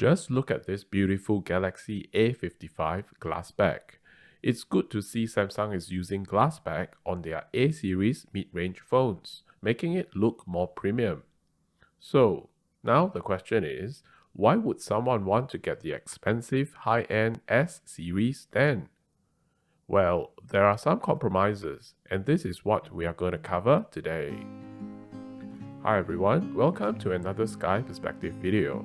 Just look at this beautiful Galaxy A55 glass back. It's good to see Samsung is using glass back on their A series mid-range phones, making it look more premium. So, now the question is, why would someone want to get the expensive high-end S series then? Well, there are some compromises, and this is what we are going to cover today. Hi everyone, welcome to another Sky Perspective video.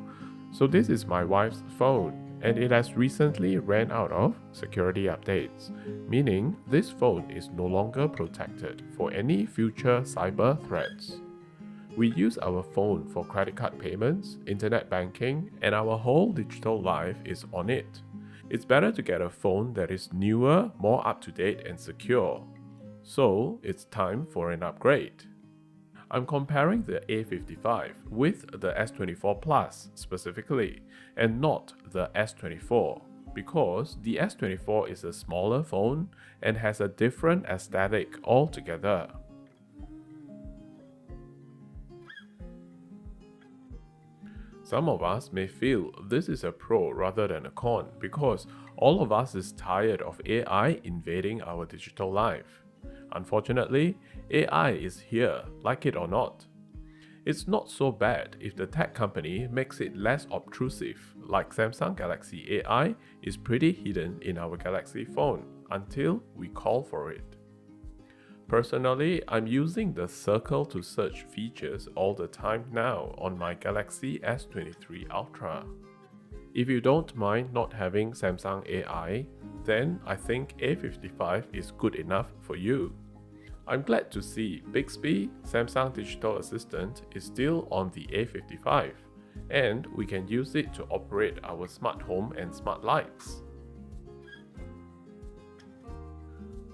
So this is my wife's phone, and it has recently ran out of security updates, meaning this phone is no longer protected for any future cyber threats. We use our phone for credit card payments, internet banking, and our whole digital life is on it. It's better to get a phone that is newer, more up-to-date and secure. So it's time for an upgrade. I'm comparing the A55 with the S24 Plus specifically, and not the S24, because the S24 is a smaller phone and has a different aesthetic altogether. Some of us may feel this is a pro rather than a con because all of us is tired of AI invading our digital life. Unfortunately, AI is here, like it or not. It's not so bad if the tech company makes it less obtrusive, like Samsung Galaxy AI is pretty hidden in our Galaxy phone until we call for it. Personally, I'm using the circle to search features all the time now on my Galaxy S23 Ultra. If you don't mind not having Samsung AI, then I think A55 is good enough for you. I'm glad to see Bixby, Samsung Digital Assistant, is still on the A55, and we can use it to operate our smart home and smart lights.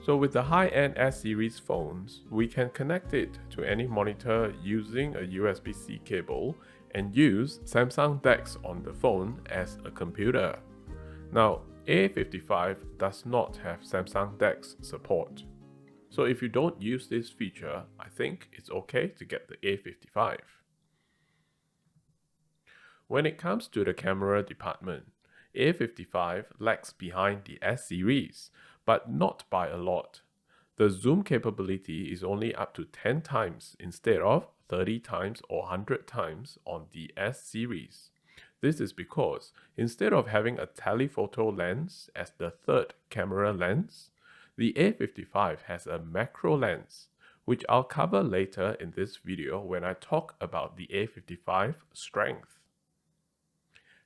So with the high-end S-series phones, we can connect it to any monitor using a USB-C cable and use Samsung DeX on the phone as a computer. Now, A55 does not have Samsung DeX support. So if you don't use this feature, I think it's okay to get the A55. When it comes to the camera department, A55 lags behind the S series, but not by a lot. The zoom capability is only up to 10 times instead of 30 times or 100 times on the S series. This is because instead of having a telephoto lens as the third camera lens, the A55 has a macro lens, which I'll cover later in this video when I talk about the A55 strength.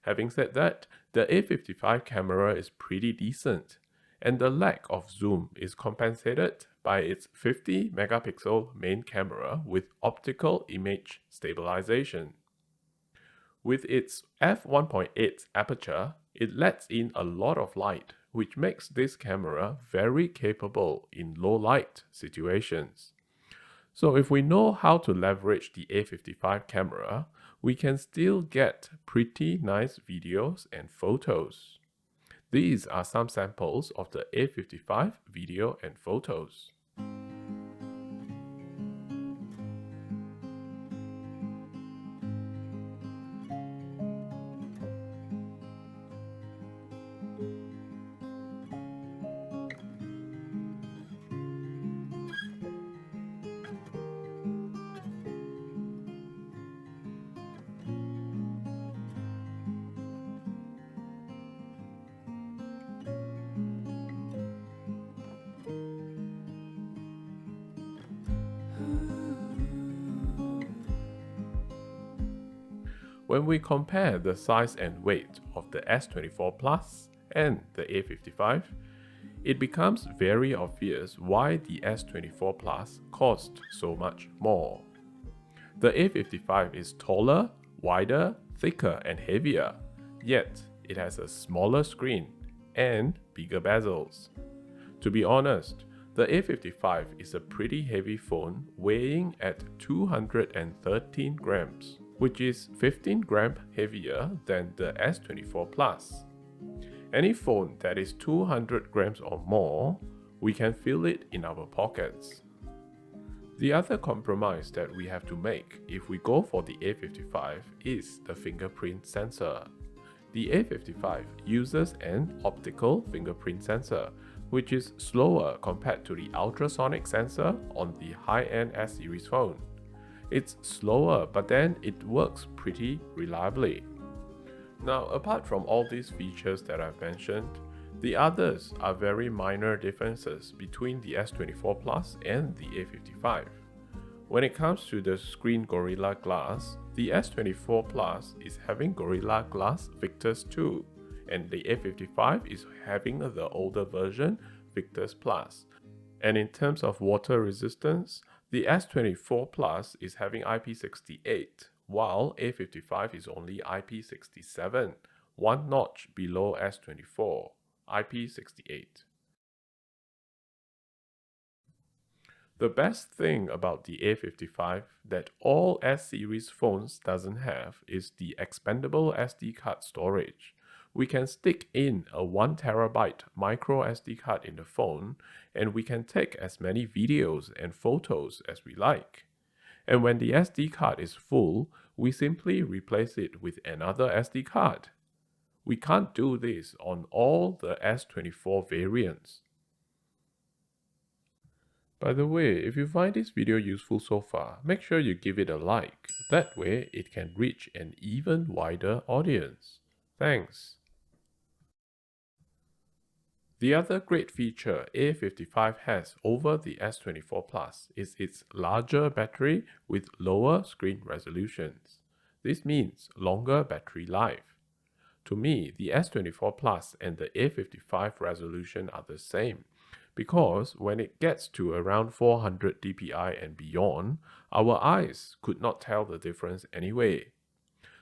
Having said that, the A55 camera is pretty decent, and the lack of zoom is compensated by its 50 megapixel main camera with optical image stabilization. With its f1.8 aperture, it lets in a lot of light, which makes this camera very capable in low light situations. So if we know how to leverage the A55 camera, we can still get pretty nice videos and photos. These are some samples of the A55 video and photos. When we compare the size and weight of the S24 Plus and the A55, it becomes very obvious why the S24 Plus cost so much more. The A55 is taller, wider, thicker and heavier, yet it has a smaller screen and bigger bezels. To be honest, the A55 is a pretty heavy phone weighing at 213 grams. Which is 15 grams heavier than the S24 Plus. Any phone that is 200 grams or more, we can feel it in our pockets. The other compromise that we have to make if we go for the A55 is the fingerprint sensor. The A55 uses an optical fingerprint sensor, which is slower compared to the ultrasonic sensor on the high-end S series phone. It's slower, but then it works pretty reliably. Now, apart from all these features that I've mentioned, the others are very minor differences between the S24 Plus and the A55. When it comes to the screen Gorilla Glass, the S24 Plus is having Gorilla Glass Victus 2, and the A55 is having the older version Victus Plus. And in terms of water resistance, the S24 Plus is having IP68, while A55 is only IP67, one notch below S24, IP68. The best thing about the A55 that all S-series phones doesn't have is the expandable SD card storage. We can stick in a 1TB micro SD card in the phone, and we can take as many videos and photos as we like. And when the SD card is full, we simply replace it with another SD card. We can't do this on all the S24 variants. By the way, if you find this video useful so far, make sure you give it a like. That way, it can reach an even wider audience. Thanks. The other great feature A55 has over the S24 Plus is its larger battery with lower screen resolutions. This means longer battery life. To me, the S24 Plus and the A55 resolution are the same, because when it gets to around 400 dpi and beyond, our eyes could not tell the difference anyway.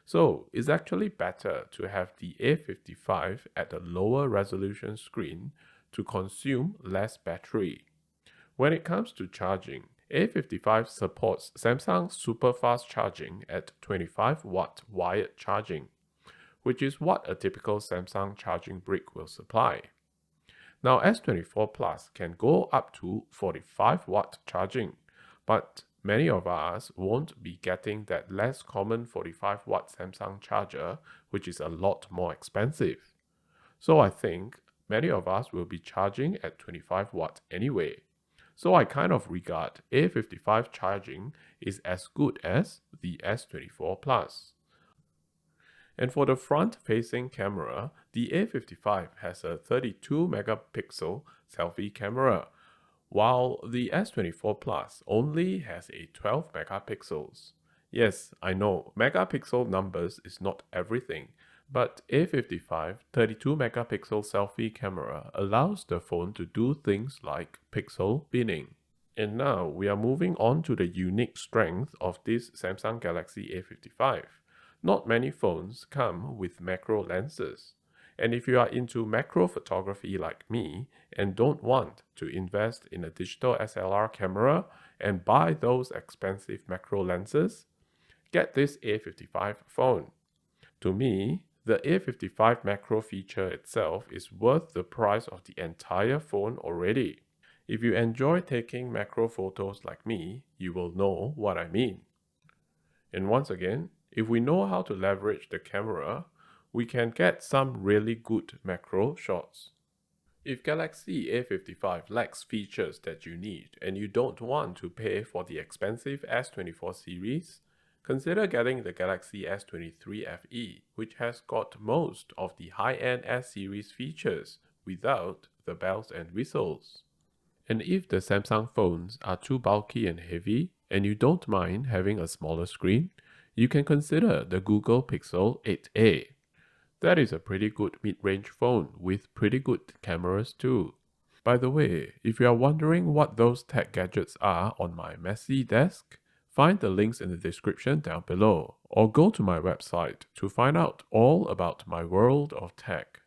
So it's actually better to have the A55 at a lower resolution screen to consume less battery. When it comes to charging, A55 supports Samsung super fast charging at 25-watt wired charging, which is what a typical Samsung charging brick will supply. Now S24 Plus can go up to 45-watt charging, but many of us won't be getting that less common 45-watt Samsung charger, which is a lot more expensive. So I think many of us will be charging at 25 watt anyway. So I kind of regard A55 charging is as good as the S24 Plus. And for the front-facing camera, the A55 has a 32-megapixel selfie camera, while the S24 Plus only has a 12 megapixels. Yes, I know, megapixel numbers is not everything, but A55 32-megapixel selfie camera allows the phone to do things like pixel binning. And now we are moving on to the unique strength of this Samsung Galaxy A55. Not many phones come with macro lenses. And if you are into macro photography like me and don't want to invest in a digital SLR camera and buy those expensive macro lenses, get this A55 phone. To me, the A55 macro feature itself is worth the price of the entire phone already. If you enjoy taking macro photos like me, you will know what I mean. And once again, if we know how to leverage the camera, we can get some really good macro shots. If Galaxy A55 lacks features that you need and you don't want to pay for the expensive S24 series, consider getting the Galaxy S23 FE, which has got most of the high-end S series features without the bells and whistles. And if the Samsung phones are too bulky and heavy and you don't mind having a smaller screen, you can consider the Google Pixel 8a. That is a pretty good mid-range phone with pretty good cameras too. By the way, if you are wondering what those tech gadgets are on my messy desk, find the links in the description down below, or go to my website to find out all about my world of tech.